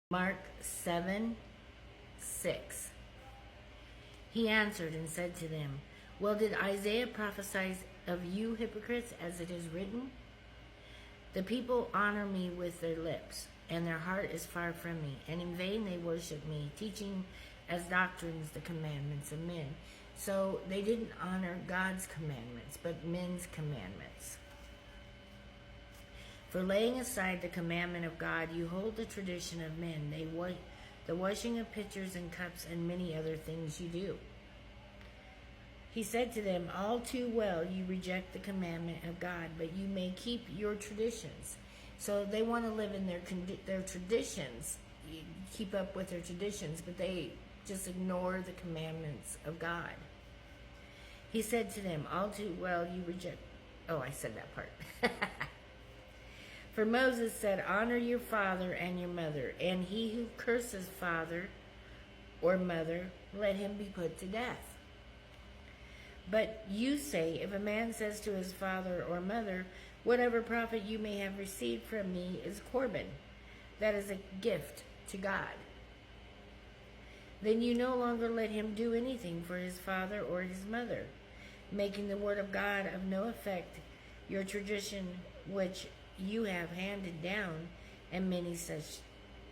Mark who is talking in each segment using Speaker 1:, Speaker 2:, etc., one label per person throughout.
Speaker 1: Mark 7:6. He answered and said to them, well, did Isaiah prophesy of you hypocrites, as it is written? The people honor me with their lips, and their heart is far from me, and in vain they worship me, teaching as doctrines the commandments of men. So they didn't honor God's commandments, but men's commandments. For laying aside the commandment of God, you hold the tradition of men, the washing of pitchers and cups, and many other things you do. He said to them, all too well you reject the commandment of God, but you may keep your traditions. So they want to live in their traditions, keep up with their traditions, but they just ignore the commandments of God. He said to them, all too well you reject... Oh, I said that part. For Moses said, honor your father and your mother, and he who curses father or mother, let him be put to death. But you say, if a man says to his father or mother, whatever profit you may have received from me is Corban, that is a gift to God, then you no longer let him do anything for his father or his mother, making the word of God of no effect, your tradition which you have handed down, and many such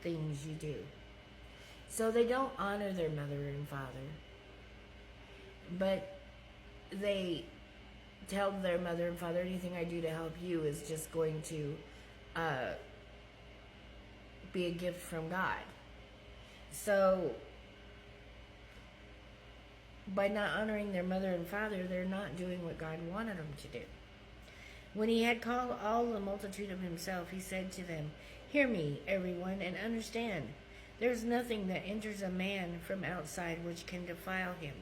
Speaker 1: things you do. So they don't honor their mother and father, but they tell their mother and father, anything I do to help you is just going to be a gift from God. So by not honoring their mother and father, they're not doing what God wanted them to do. When he had called all the multitude of himself, he said to them, hear me, everyone, and understand. There is nothing that enters a man from outside which can defile him,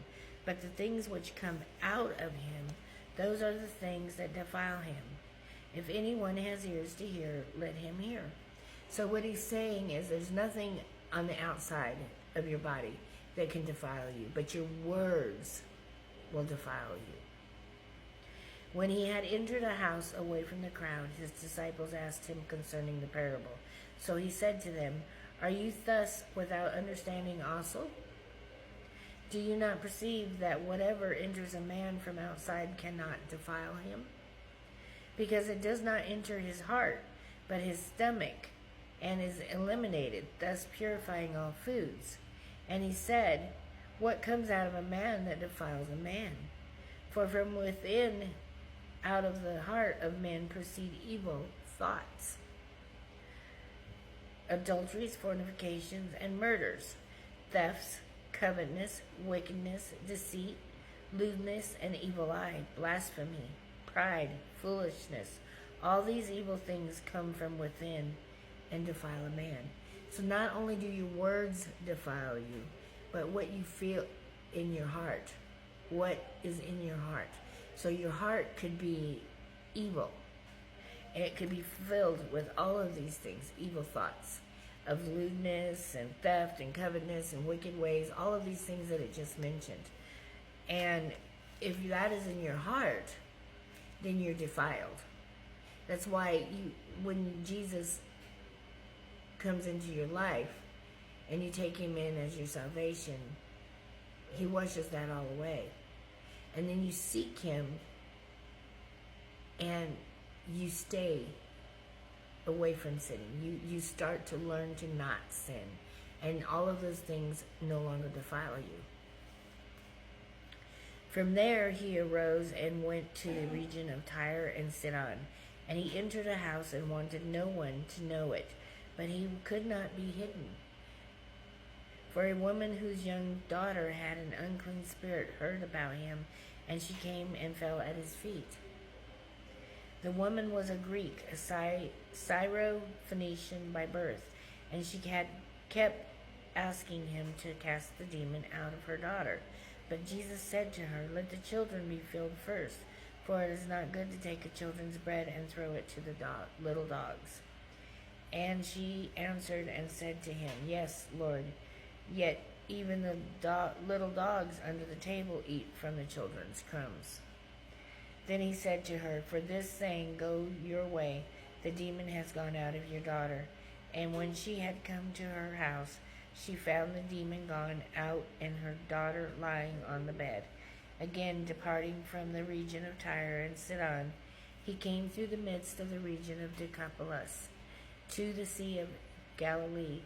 Speaker 1: but the things which come out of him, those are the things that defile him. If anyone has ears to hear, let him hear. So what he's saying is there's nothing on the outside of your body that can defile you, but your words will defile you. When he had entered a house away from the crowd, his disciples asked him concerning the parable. So he said to them, are you thus without understanding also? Do you not perceive that whatever enters a man from outside cannot defile him? Because it does not enter his heart, but his stomach, and is eliminated, thus purifying all foods. And he said, what comes out of a man that defiles a man? For from within, out of the heart of men proceed evil thoughts, adulteries, fornications, and murders, thefts, covetousness, wickedness, deceit, lewdness, and evil eye, blasphemy, pride, foolishness. All these evil things come from within and defile a man. So not only do your words defile you, but what you feel in your heart. What is in your heart? So your heart could be evil. It could be filled with all of these things, evil thoughts of lewdness and theft and covetousness and wicked ways, all of these things that it just mentioned. And if that is in your heart, then you're defiled. That's why when Jesus comes into your life and you take him in as your salvation, he washes that all away. And then you seek him and you stay away from sinning. You start to learn to not sin. And all of those things no longer defile you. From there he arose and went to the region of Tyre and Sidon. And he entered a house and wanted no one to know it. But he could not be hidden. For a woman whose young daughter had an unclean spirit heard about him, and she came and fell at his feet. The woman was a Greek, a Syro-Phoenician by birth, and she had kept asking him to cast the demon out of her daughter. But Jesus said to her, let the children be filled first, for it is not good to take a children's bread and throw it to the little dogs. And she answered and said to him, yes, Lord, yet even the little dogs under the table eat from the children's crumbs. Then he said to her, for this saying, go your way, the demon has gone out of your daughter. And when she had come to her house, she found the demon gone out and her daughter lying on the bed. Again, departing from the region of Tyre and Sidon, he came through the midst of the region of Decapolis to the Sea of Galilee.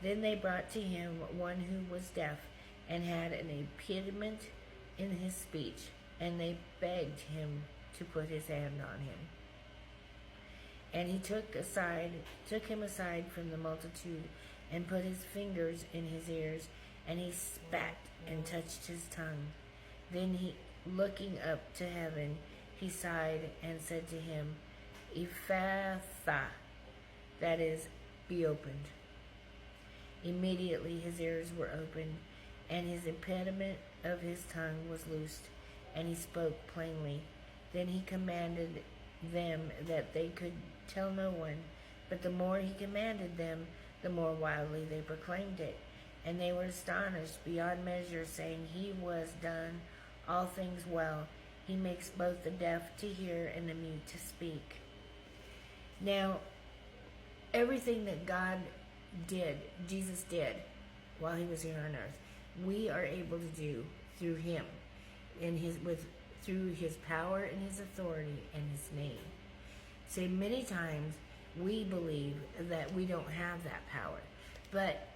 Speaker 1: Then they brought to him one who was deaf and had an impediment in his speech, and they begged him to put his hand on him. And he took him aside from the multitude, and put his fingers in his ears, and he spat and touched his tongue. Then he, looking up to heaven, he sighed and said to him, Ephphatha, that is, be opened. Immediately his ears were opened, and his impediment of his tongue was loosed, and he spoke plainly. Then he commanded them that they could tell no one, but the more he commanded them, the more wildly they proclaimed it. And they were astonished beyond measure, saying, He was done all things well. He makes both the deaf to hear and the mute to speak. Now, everything that God did, Jesus did, while he was here on earth, we are able to do through him, through his power and his authority and his name. See, many times we believe that we don't have that power, but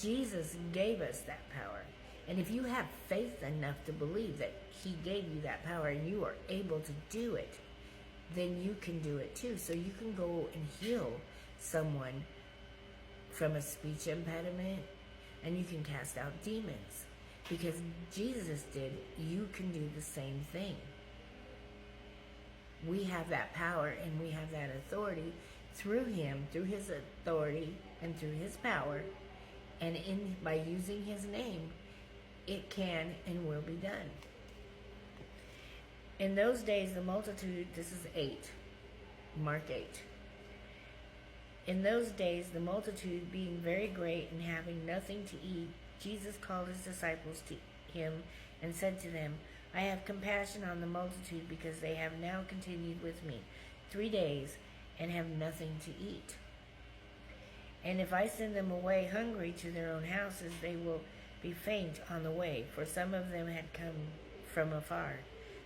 Speaker 1: Jesus gave us that power. And if you have faith enough to believe that he gave you that power and you are able to do it, then you can do it too. So you can go and heal someone from a speech impediment, and you can cast out demons. Because Jesus did, you can do the same thing. We have that power and we have that authority through him, through his authority and through his power. And by using his name, it can and will be done. In those days, the multitude, this is 8, Mark 8. In those days, the multitude being very great and having nothing to eat, Jesus called his disciples to him and said to them, I have compassion on the multitude because they have now continued with me 3 days and have nothing to eat. And if I send them away hungry to their own houses, they will be faint on the way, for some of them had come from afar.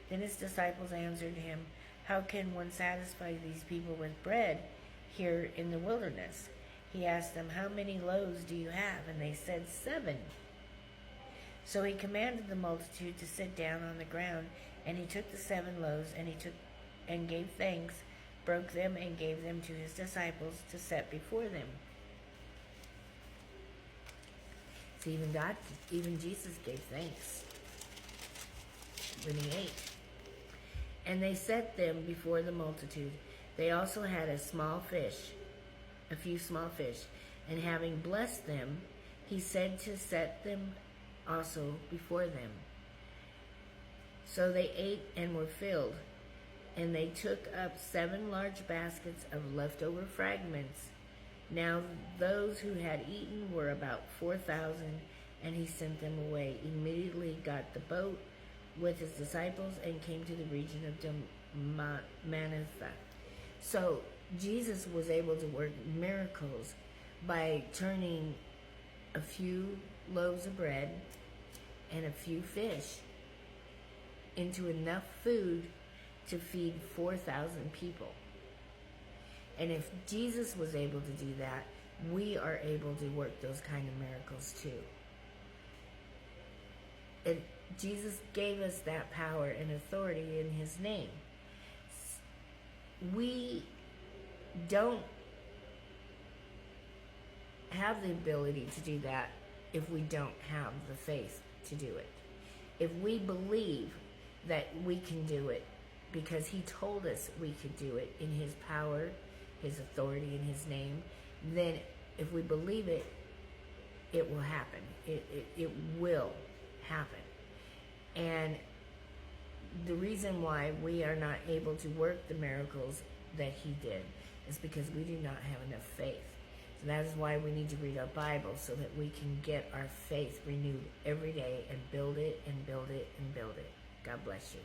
Speaker 1: Then his disciples answered him, How can one satisfy these people with bread here in the wilderness? He asked them, How many loaves do you have? And they said, 7. So he commanded the multitude to sit down on the ground, and he took the 7 loaves, and gave thanks, broke them, and gave them to his disciples to set before them. So even Jesus gave thanks when he ate. And they set them before the multitude. They also had a few small fish, and having blessed them, he said to set them also before them. So they ate and were filled, and they took up 7 large baskets of leftover fragments. Now those who had eaten were about 4,000, and he sent them away. Immediately got the boat with his disciples and came to the region of Manatha. So Jesus was able to work miracles by turning a few loaves of bread and a few fish into enough food to feed 4,000 people. And if Jesus was able to do that, we are able to work those kind of miracles too. And Jesus gave us that power and authority in his name. We don't have the ability to do that if we don't have the faith to do it. If we believe that we can do it because he told us we could do it in his power, his authority, in his name, then if we believe it, it will happen. It will happen. And the reason why we are not able to work the miracles that he did is because we do not have enough faith. So that is why we need to read our Bible, so that we can get our faith renewed every day and build it and build it and build it. God bless you.